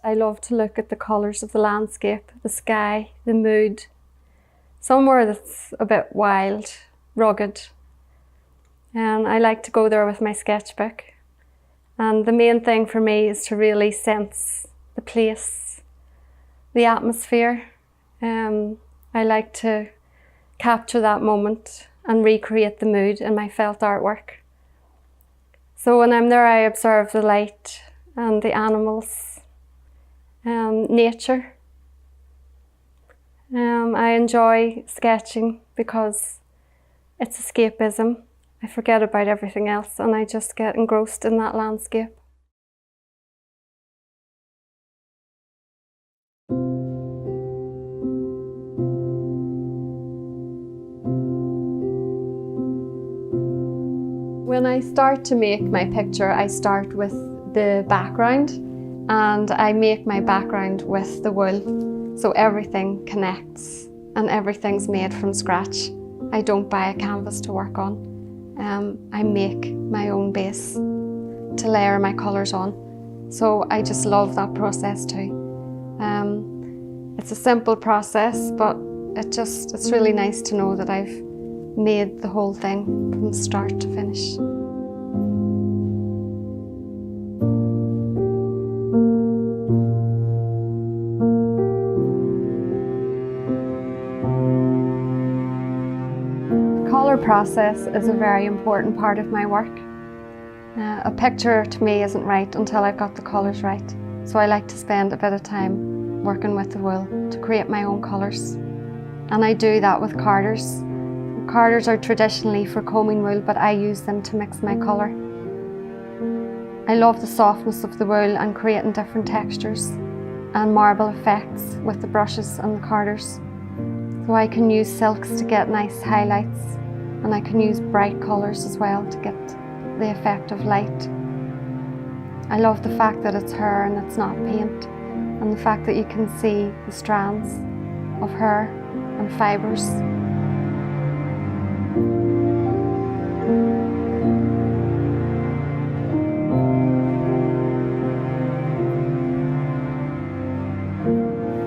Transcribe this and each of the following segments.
I love to look at the colours of the landscape, the sky, the mood, somewhere that's a bit wild, rugged. And I like to go there with my sketchbook. And the main thing for me is to really sense the place, the atmosphere. I like to capture that moment and recreate the mood in my felt artwork. So when I'm there, I observe the light and the animals, nature. I enjoy sketching because it's escapism. I forget about everything else and I just get engrossed in that landscape. When I start to make my picture, I start with the background and I make my background with the wool, so everything connects and everything's made from scratch. I don't buy a canvas to work on. I make my own base to layer my colours on. So I just love that process too. It's a simple process, but it's really nice to know that I've made the whole thing from start to finish. The colour process is a very important part of my work. A picture to me isn't right until I've got the colours right. So I like to spend a bit of time working with the wool to create my own colours. And I do that with carders. Carders are traditionally for combing wool, but I use them to mix my colour. I love the softness of the wool and creating different textures and marble effects with the brushes and the carders. So I can use silks to get nice highlights, and I can use bright colours as well to get the effect of light. I love the fact that it's hair and it's not paint, and the fact that you can see the strands of hair and fibres.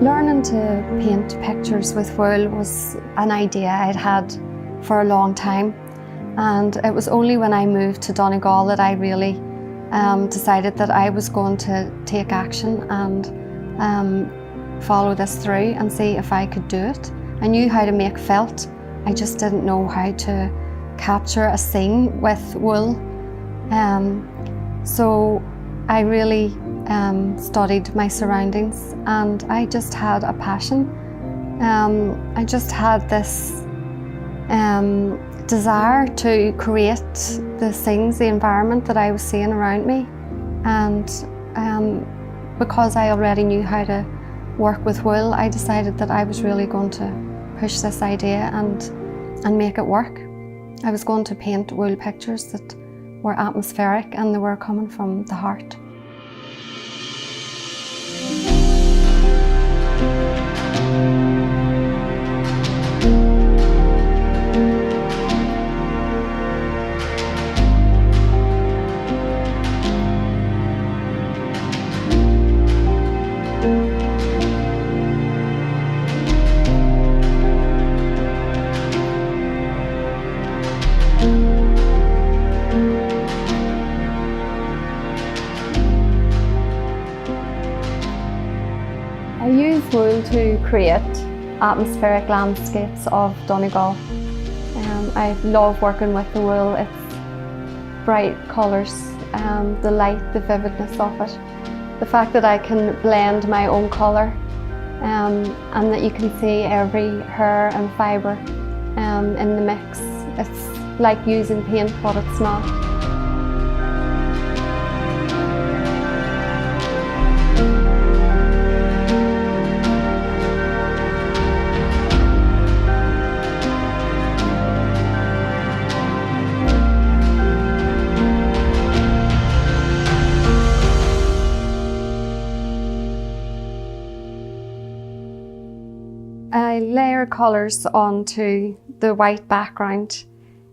Learning to paint pictures with wool was an idea I'd had for a long time, and it was only when I moved to Donegal that I really decided that I was going to take action and follow this through and see if I could do it. I knew how to make felt, I just didn't know how to capture a scene with wool. So I really studied my surroundings, and I just had a passion. I just had this desire to create the things, the environment that I was seeing around me. And because I already knew how to work with wool, I decided that I was really going to push this idea and make it work. I was going to paint wool pictures that were atmospheric and they were coming from the heart. I use wool to create atmospheric landscapes of Donegal. I love working with the wool. It's bright colours, the light, the vividness of it. The fact that I can blend my own colour and that you can see every hair and fibre in the mix. It's like using paint, but it's not. I layer colours onto the white background.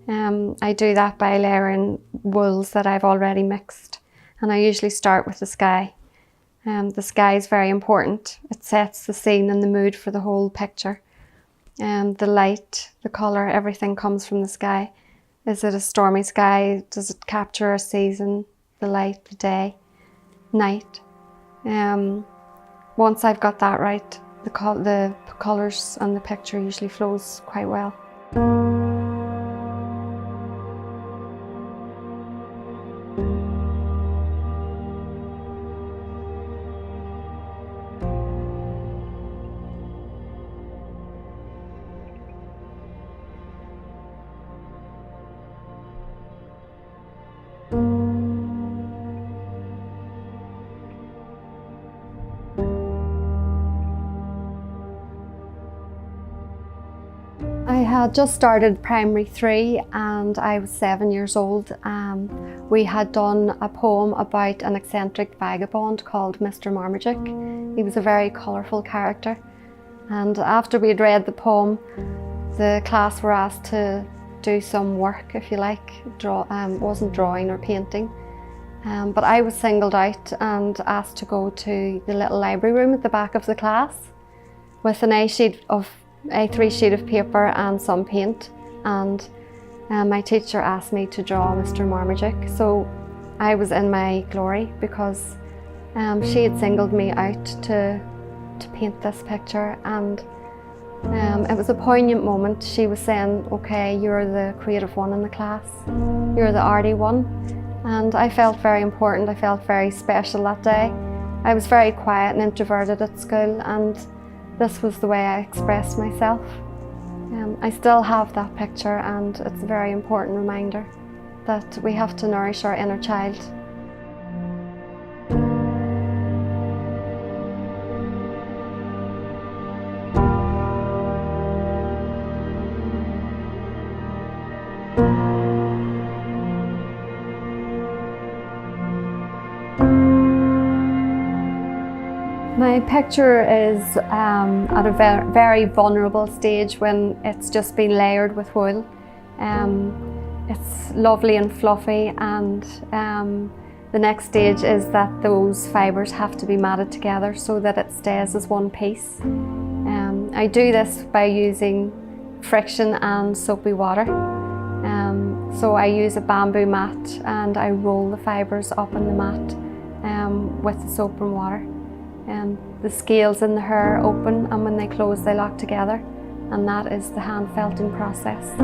I do that by layering wools that I've already mixed, and I usually start with the sky. The sky is very important. It sets the scene and the mood for the whole picture. The light, the colour, everything comes from the sky. Is it a stormy sky? Does it capture a season, the light, the day, night? Once I've got that right, the colours and the picture usually flows quite well. I had just started primary 3 and I was 7 years old. We had done a poem about an eccentric vagabond called Mr. Marmaduke. He was a very colourful character, and after we had read the poem, the class were asked to do some work, if you like. Wasn't drawing or painting, but I was singled out and asked to go to the little library room at the back of the class with an A3 sheet of paper and some paint, and my teacher asked me to draw Mr. Marmaduke. So I was in my glory because she had singled me out to paint this picture, and it was a poignant moment. She was saying, okay, you're the creative one in the class, you're the arty one, and I felt very important. I felt very special that day. I was very quiet and introverted at school, and this was the way I expressed myself. I still have that picture, and it's a very important reminder that we have to nourish our inner child. My picture is at a very vulnerable stage when it's just been layered with wool. It's lovely and fluffy, and the next stage is that those fibres have to be matted together so that it stays as one piece. I do this by using friction and soapy water. So I use a bamboo mat and I roll the fibres up in the mat with the soap and water. The scales in the hair open, and when they close they lock together, and that is the hand felting process.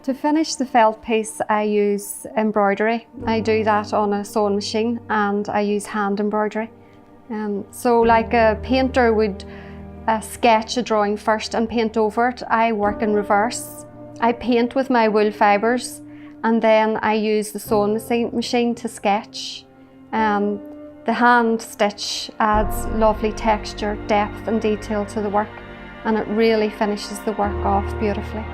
To finish the felt piece, I use embroidery. I do that on a sewing machine, and I use hand embroidery. So like a painter would sketch a drawing first and paint over it, I work in reverse. I paint with my wool fibres, and then I use the sewing machine to sketch. The hand stitch adds lovely texture, depth and detail to the work, and it really finishes the work off beautifully.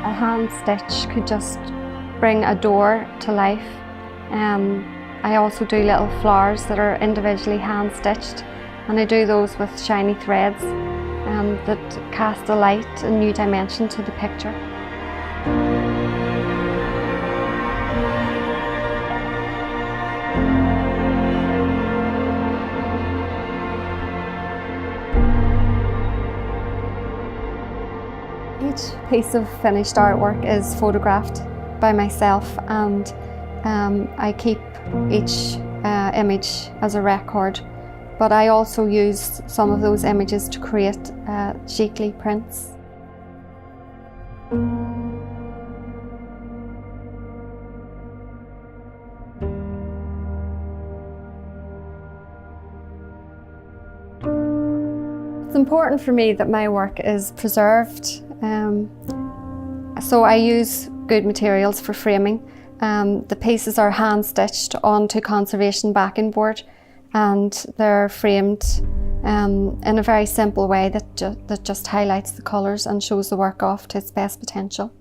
A hand stitch could just bring a door to life. I also do little flowers that are individually hand stitched, and I do those with shiny threads that cast a light and new dimension to the picture. Each piece of finished artwork is photographed. by myself, and I keep each image as a record, but I also use some of those images to create Seanchaí prints. It's important for me that my work is preserved, so I use good materials for framing. The pieces are hand stitched onto conservation backing board, and they're framed in a very simple way that just highlights the colours and shows the work off to its best potential.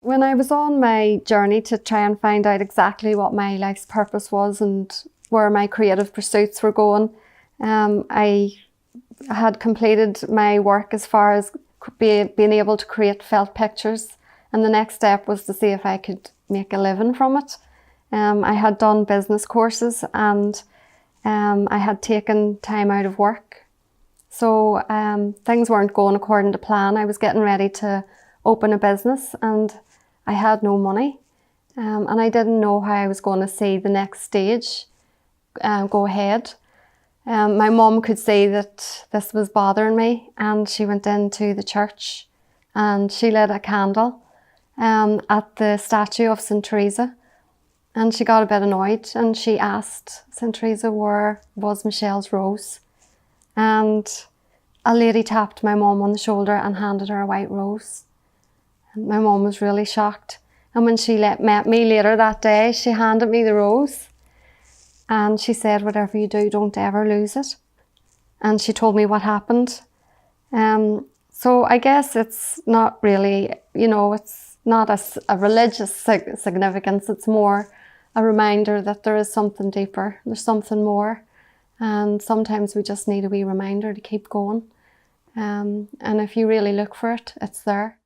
When I was on my journey to try and find out exactly what my life's purpose was and where my creative pursuits were going, I had completed my work as far as being able to create felt pictures, and the next step was to see if I could make a living from it. I had done business courses, and I had taken time out of work, so things weren't going according to plan. I was getting ready to open a business, and I had no money, and I didn't know how I was going to see the next stage go ahead. My mum could see that this was bothering me, and she went into the church and she lit a candle at the statue of St. Teresa, and she got a bit annoyed, and she asked St. Teresa where was Michelle's rose, and a lady tapped my mum on the shoulder and handed her a white rose. My mum was really shocked, and when she met me later that day, she handed me the rose, and she said, whatever you do, don't ever lose it. And she told me what happened. So I guess it's not really, it's not a religious significance. It's more a reminder that there is something deeper, there's something more, and sometimes we just need a wee reminder to keep going. And if you really look for it, it's there.